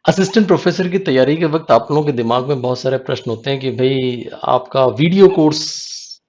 Assistant professor की तैयारी के वक्त आप लोगों के दिमाग में बहुत सारे प्रश्न होते हैं कि भाई आपका वीडियो कोर्स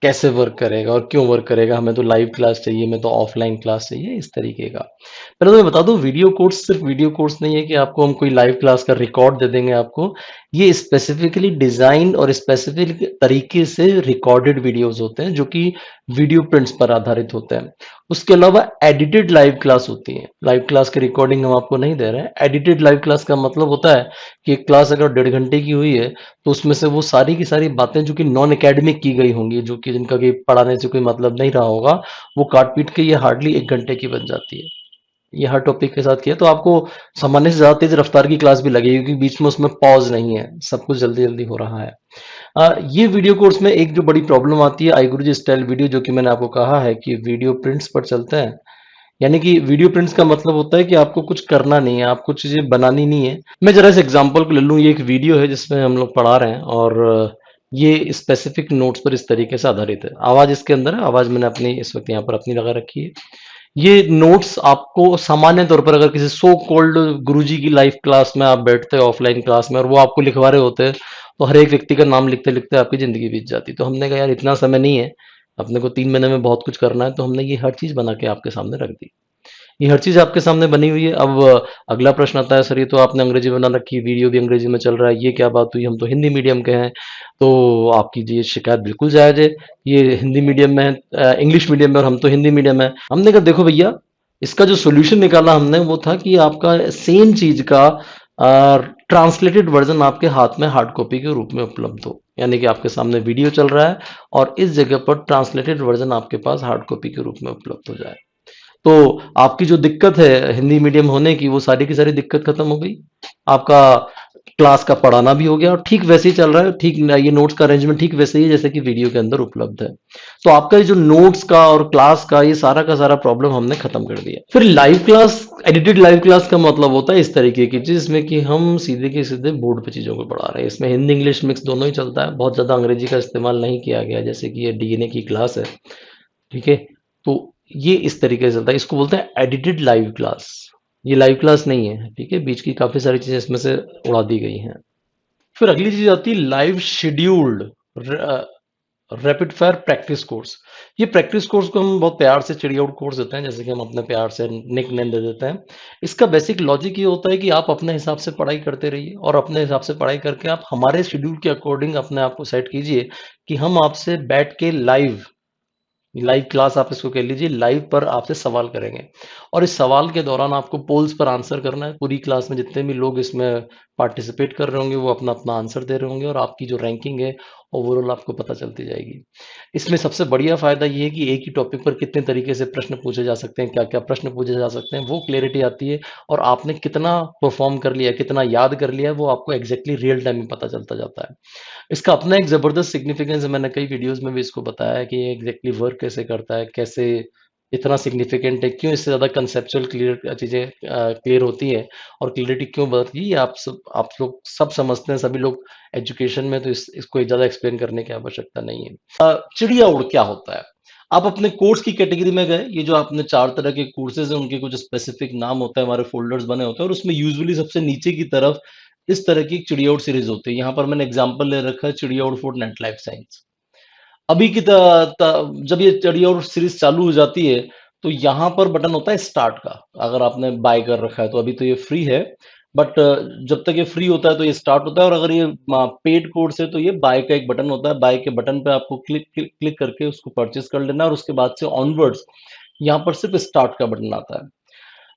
कैसे वर्क करेगा और क्यों वर्क करेगा, हमें तो लाइव क्लास चाहिए, हमें तो ऑफलाइन क्लास चाहिए, इस तरीके का। पहले तो मैं बता दूं, वीडियो कोर्स सिर्फ वीडियो कोर्स नहीं है कि आपको हम कोई लाइव क्लास का रिकॉर्ड दे देंगे आपको। ये स्पेसिफिकली डिजाइन और स्पेसिफिक तरीके से रिकॉर्डेड वीडियोस होते हैं जो कि वीडियो प्रिंट्स पर आधारित होते हैं। उसके अलावा एडिटेड लाइव क्लास होती है। लाइव क्लास की रिकॉर्डिंग हम आपको नहीं दे रहे हैं। एडिटेड लाइव क्लास का मतलब होता है कि एक क्लास अगर 1.5 घंटे की हुई है तो उसमें से वो सारी की सारी बातें जो कि नॉन एकेडमिक की गई होंगी, जो कि जिनका कि पढ़ाने से कोई मतलब नहीं रहा होगा, वो काट पीट के ये हार्डली 1 घंटे की बन जाती है। ये हर टॉपिक के साथ किया तो आपको सामान्य से ज्यादा तेज रफ्तार की क्लास भी लगेगी, क्योंकि बीच में उसमें पॉज नहीं है, सब कुछ जल्दी जल्दी हो रहा है। ये वीडियो कोर्स में एक जो बड़ी प्रॉब्लम आती है, आई गुरुजी स्टाइल वीडियो, जो कि मैंने आपको कहा है कि वीडियो प्रिंट्स पर चलते हैं। यानी कि वीडियो प्रिंट्स का मतलब होता है कि आपको कुछ करना नहीं है, आपको चीजें बनानी नहीं है। मैं जरा इस एग्जांपल को ले लूं। ये एक वीडियो है जिसमें हम लोग पढ़ा रहे हैं, और ये स्पेसिफिक नोट्स पर इस तरीके से आधारित है। आवाज इसके अंदर है, आवाज मैंने अपनी इस वक्त यहाँ पर अपनी लगा रखी है। ये नोट्स आपको सामान्य तौर पर अगर किसी सो कॉल्ड गुरुजी की लाइव क्लास में आप बैठते हैं, ऑफलाइन क्लास में, और वो आपको लिखवा रहे होते हैं, तो हर एक व्यक्ति का नाम लिखते लिखते आपकी जिंदगी बीत जाती। तो हमने कहा यार इतना समय नहीं है, अपने को 3 महीने में बहुत कुछ करना है, तो हमने ये हर चीज बना के आपके सामने रख दी। ये हर चीज आपके सामने बनी हुई है। अब अगला प्रश्न आता है, सर ये तो आपने अंग्रेजी में बना रखी, वीडियो भी अंग्रेजी में चल रहा है, ये क्या बात हुई, हम तो हिंदी मीडियम के हैं। तो आपकी ये शिकायत बिल्कुल जायज है। ये हिंदी मीडियम में है, इंग्लिश मीडियम में, और हम तो हिंदी मीडियम है। हमने कहा देखो भैया, इसका जो सोल्यूशन निकाला हमने वो था कि आपका सेम चीज का ट्रांसलेटेड वर्जन आपके हाथ में हार्ड कॉपी के रूप में उपलब्ध हो। यानी कि आपके सामने वीडियो चल रहा है और इस जगह पर ट्रांसलेटेड वर्जन आपके पास हार्ड कॉपी के रूप में उपलब्ध हो जाए। तो आपकी जो दिक्कत है हिंदी मीडियम होने की, वो सारी की सारी दिक्कत खत्म हो गई। आपका क्लास का पढ़ाना भी हो गया और ठीक वैसे ही चल रहा है। ठीक ये नोट्स का अरेंजमेंट ठीक वैसे ही है जैसे कि वीडियो के अंदर उपलब्ध है। तो आपका ये जो नोट्स का और क्लास का ये सारा का सारा प्रॉब्लम हमने खत्म कर दिया। फिर live class, edited live class का मतलब होता है इस तरीके की चीज, जिसमें कि हम सीधे के सीधे बोर्ड पे चीजों को पढ़ा रहे हैं। इसमें हिंदी इंग्लिश मिक्स दोनों ही चलता है, बहुत ज्यादा अंग्रेजी का इस्तेमाल नहीं किया गया, जैसे कि ये डीएनए की क्लास है। ठीक है। तो ये इस तरीके से चलता है, इसको बोलते हैं एडिटेड लाइव क्लास। ये लाइव क्लास नहीं है, ठीक है, बीच की काफी सारी चीजें इसमें से उड़ा दी गई हैं। फिर अगली चीज आती है live scheduled rapid fire practice course. ये प्रैक्टिस कोर्स को हम बहुत प्यार से चिड़िया उड़ कोर्स देते हैं, जैसे कि हम अपने प्यार से निक नेम दे देते हैं। इसका बेसिक लॉजिक ये होता है कि आप अपने हिसाब से पढ़ाई करते रहिए, और अपने हिसाब से पढ़ाई करके आप हमारे शेड्यूल के अकॉर्डिंग अपने आप को सेट कीजिए कि हम आपसे बैठ के लाइव, लाइव क्लास आप इसको कह लीजिए, लाइव पर आपसे सवाल करेंगे। और इस सवाल के दौरान आपको पोल्स पर आंसर करना है। पूरी क्लास में जितने भी लोग इसमें पार्टिसिपेट कर रहे होंगे वो अपना अपना आंसर दे रहे होंगे, और आपकी जो रैंकिंग है ओवरऑल आपको पता चलती जाएगी। इसमें सबसे बढ़िया फायदा ये है कि एक ही टॉपिक पर कितने तरीके से प्रश्न पूछे जा सकते हैं, क्या क्या प्रश्न पूछे जा सकते हैं, वो क्लियरिटी आती है। और आपने कितना परफॉर्म कर लिया, कितना याद कर लिया है, वो आपको एग्जैक्टली रियल टाइम में पता चलता जाता है। इसका अपना एक जबरदस्त सिग्निफिकेंस है। मैंने कई वीडियोस में भी इसको बताया है कि ये एग्जैक्टली वर्क कैसे करता है, कैसे इतना सिग्निफिकेंट है, क्यों इससे ज्यादा कंसेप्चुअल क्लियर चीजें क्लियर होती है, और क्लियरिटी क्यों बढ़ती है, ये आप लोग सब समझते हैं, सभी लोग एजुकेशन में, तो इसको ज्यादा एक्सप्लेन करने की आवश्यकता नहीं है। चिड़िया उड़ क्या होता है? आप अपने कोर्स की कैटेगरी में गए, ये जो आपने 4 तरह के कोर्सेज हैं उनके कुछ स्पेसिफिक नाम होते हैं, हमारे फोल्डर्स बने होते हैं, और उसमें यूजुअली सबसे नीचे की तरफ इस तरह की चिड़िया उड़ सीरीज होती है। यहाँ पर मैंने एग्जांपल ले रखा है चिड़िया उड़ फॉर नेट लाइफ साइंस। अभी की जब ये चिड़िया उड़ सीरीज चालू हो जाती है तो यहाँ पर बटन होता है स्टार्ट का। अगर आपने बाय कर रखा है तो अभी तो ये फ्री है, बट जब तक ये फ्री होता है तो ये स्टार्ट होता है, और अगर ये पेड कोर्स है तो ये बाय का एक बटन होता है। बाय के बटन पे आपको क्लिक क्लिक क्लिक करके उसको परचेज कर लेना है, और उसके बाद से ऑनवर्ड्स यहाँ पर सिर्फ स्टार्ट का बटन आता है।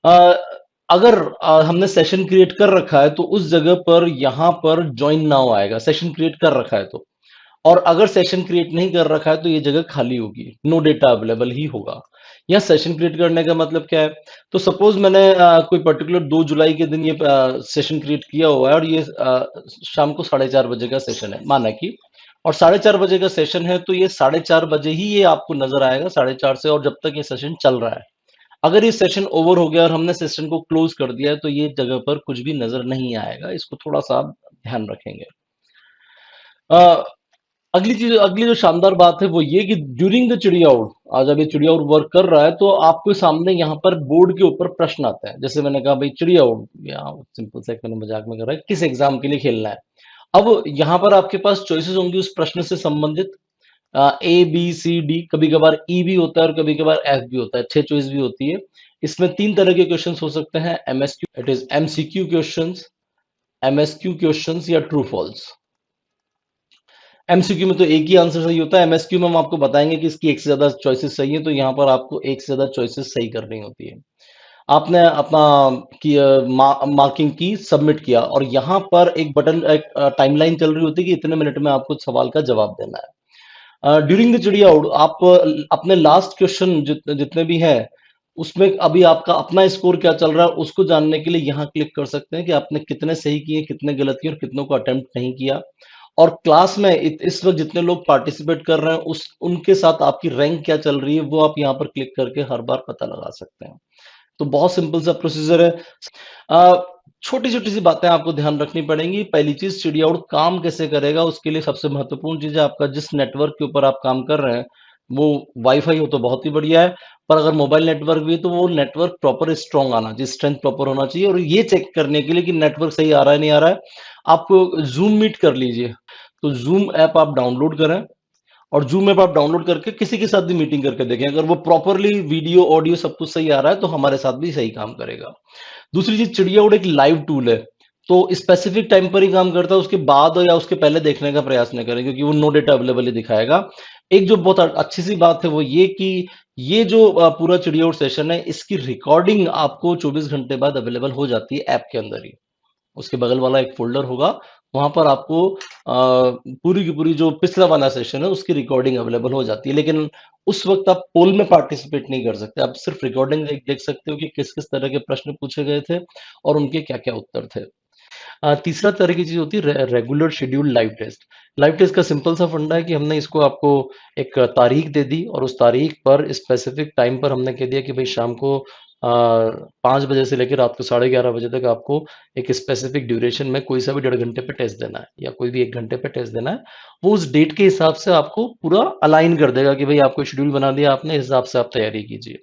अ, अगर हमने सेशन क्रिएट कर रखा है तो उस जगह पर यहाँ पर ज्वाइन नाउ आएगा, सेशन क्रिएट कर रखा है तो। और अगर सेशन क्रिएट नहीं कर रखा है तो ये जगह खाली होगी, नो डेटा अवेलेबल ही होगा। यहाँ सेशन क्रिएट करने का मतलब क्या है? तो सपोज मैंने कोई पर्टिकुलर 2 जुलाई के दिन ये सेशन क्रिएट किया हुआ है, और ये शाम को 4:30 बजे का सेशन है माना कि, और 4:30 बजे का सेशन है, तो ये 4:30 बजे ही ये आपको नजर आएगा, 4:30 से, और जब तक ये सेशन चल रहा है। अगर ये सेशन ओवर हो गया और हमने सेशन को क्लोज कर दिया है तो ये जगह पर कुछ भी नजर नहीं आएगा। इसको थोड़ा सा आप ध्यान रखेंगे। अगली जो शानदार बात है वो ये कि ड्यूरिंग द चिड़िया उड़, आज अभी चिड़िया उड़ वर्क कर रहा है तो आपके सामने यहाँ पर बोर्ड के ऊपर प्रश्न आता है। जैसे मैंने कहा भाई चिड़िया उड़, या सिंपल सा एक मैंने मजाक में कर रहा है, किस एग्जाम के लिए खेलना है। अब यहाँ पर आपके पास चॉइसेस होंगी उस प्रश्न से संबंधित, ए बी सी डी, कभी कभार ई भी होता है और कभी कभार एफ भी होता है, 6 चॉइस भी होती है। इसमें 3 तरह के क्वेश्चंस हो सकते हैं, MSQ, it is MCQ questions, MSQ questions या ट्रू फॉल्स। एमसीक्यू में तो एक ही आंसर सही होता है, एमएसक्यू में हम आपको बताएंगे कि इसकी एक से ज्यादा चॉइसेस सही है, तो यहाँ पर आपको एक से ज्यादा चॉइसेस सही करनी होती है। आपने अपना मार्किंग की, सबमिट किया, और यहाँ पर एक बटन, एक टाइमलाइन चल रही होती है कि इतने मिनट में आपको सवाल का जवाब देना है। ड्यूरिंग द चिड़िया उड़ आप अपने लास्ट क्वेश्चन जितने भी हैं उसमें अभी आपका अपना स्कोर क्या चल रहा है उसको जानने के लिए यहाँ क्लिक कर सकते हैं कि आपने कितने सही किए, कितने गलत किए और कितनों को अटेम्प्ट नहीं किया। और क्लास में इस वक्त जितने लोग पार्टिसिपेट कर रहे हैं उस उनके साथ आपकी रैंक क्या चल रही है वो आप यहाँ पर क्लिक करके हर बार पता लगा सकते हैं। तो बहुत सिंपल सा प्रोसीजर है। छोटी छोटी सी बातें आपको ध्यान रखनी पड़ेंगी। पहली चीज, चिड़िया उड़ काम कैसे करेगा उसके लिए सबसे महत्वपूर्ण चीज है आपका जिस नेटवर्क के ऊपर आप काम कर रहे हैं वो वाईफाई हो तो बहुत ही बढ़िया है, पर अगर मोबाइल नेटवर्क भी है तो वो नेटवर्क प्रॉपर स्ट्रांग आना चाहिए, स्ट्रेंथ प्रॉपर होना चाहिए। और ये चेक करने के लिए कि नेटवर्क सही आ रहा है नहीं आ रहा है, आप जूम मीट कर लीजिए। तो जूम ऐप आप डाउनलोड करें और जूम ऐप आप डाउनलोड करके किसी के साथ भी मीटिंग करके देखें, अगर वो प्रॉपरली वीडियो ऑडियो सब कुछ सही आ रहा है तो हमारे साथ भी सही काम करेगा। दूसरी चीज, चिड़िया उड़ एक लाइव टूल है, तो स्पेसिफिक टाइम पर ही काम करता है, उसके बाद या उसके पहले देखने का प्रयास न करें क्योंकि वो नो डेटा अवेलेबल ही दिखाएगा। एक जो बहुत अच्छी सी बात है वो ये कि ये जो पूरा चिड़िया उड़ सेशन है इसकी रिकॉर्डिंग आपको 24 घंटे बाद अवेलेबल हो जाती है ऐप के अंदर ही। उसके बगल वाला एक फ़ोल्डर होगा, वहाँ पर आपको पूरी की पूरी जो पिछला वाला सेशन है उसकी रिकॉर्डिंग अवेलेबल हो जाती है। लेकिन उस वक़्त आप पोल में पार्टिसिपेट नहीं कर सकते, आप सिर्फ़ रिकॉर्डिंग देख देख सकते हो कि किस-किस तरह के प्रश्न पूछे गए थे और उनके क्या-क्या उत्तर थे। तीसरा तरह की चीज़ होती है regular scheduled live test. Live test का सिंपल सा फंडा है कि हमने इसको आपको एक तारीख दे दी और उस तारीख पर स्पेसिफिक टाइम पर हमने कह दिया कि भाई शाम को 5 बजे से लेकर रात को 11:30 बजे तक आपको एक स्पेसिफिक ड्यूरेशन में कोई सा भी 1.5 घंटे पे टेस्ट देना है या कोई भी 1 घंटे पे टेस्ट देना है। वो उस डेट के हिसाब से आपको पूरा अलाइन कर देगा कि भाई आपको शेड्यूल बना दिया आपने, इस हिसाब से आप तैयारी कीजिए।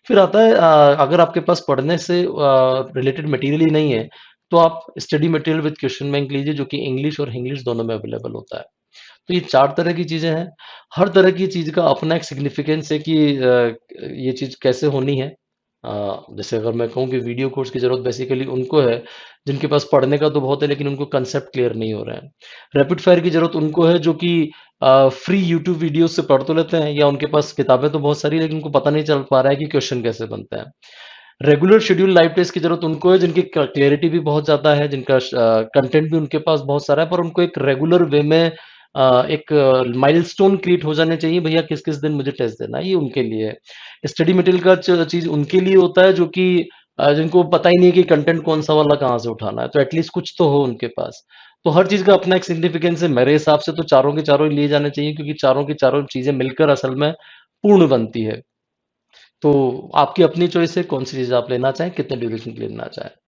फिर आता है अगर आपके पास पढ़ने से रिलेटेड मटेरियल ही नहीं है, तो आप study material with question bank लीजिए जो कि इंग्लिश और हिंग्लिश दोनों में अवेलेबल होता है। तो ये 4 तरह की चीज़ें हैं। हर तरह की चीज़ का अपना एक सिग्निफिकेंस है कि ये चीज़ कैसे होनी है। जैसे अगर मैं कहूँ कि वीडियो कोर्स की ज़रूरत बेसिकली उनको है, जिनके पास पढ़ने का तो बहुत है लेकिन उनको कांसेप्ट क्लियर नहीं हो रहा है। रैपिड फायर की ज़रूरत उनको है जो कि फ्री यूट्यूब वीडियो से पढ़ तो लेते हैं या उनके पास किताबें तो बहुत सारी है लेकिन उनको पता नहीं चल पा रहा है कि क्वेश्चन कैसे बनता है। रेगुलर शेड्यूल लाइव टेस्ट की ज़रूरत उनको है जिनकी क्लैरिटी भी बहुत ज़्यादा है, जिनका कंटेंट भी उनके पास बहुत सारा है, पर उनको एक रेगुलर वे में एक माइलस्टोन क्रिएट हो जाने चाहिए, भैया किस-किस दिन मुझे टेस्ट देना है, ये उनके लिए है। स्टडी मटेरियल का चीज़ उनके लिए होता है जो कि जिनको पता ही नहीं है कि कंटेंट कौन-सा वाला कहाँ से उठाना है, तो एटलीस्ट कुछ तो हो उनके पास। तो हर चीज़ का अपना एक सिग्निफिकेंस है, मेरे हिसाब से तो चारों के चारों ही लिए जाने चाहिए क्योंकि चारों की चारों चीज़ें मिलकर असल में पूर्ण बनती है। तो आपकी अपनी चॉइस है कौन सी चीज़ आप लेना चाहें, कितने ड्यूरेशन के लिए लेना चाहें।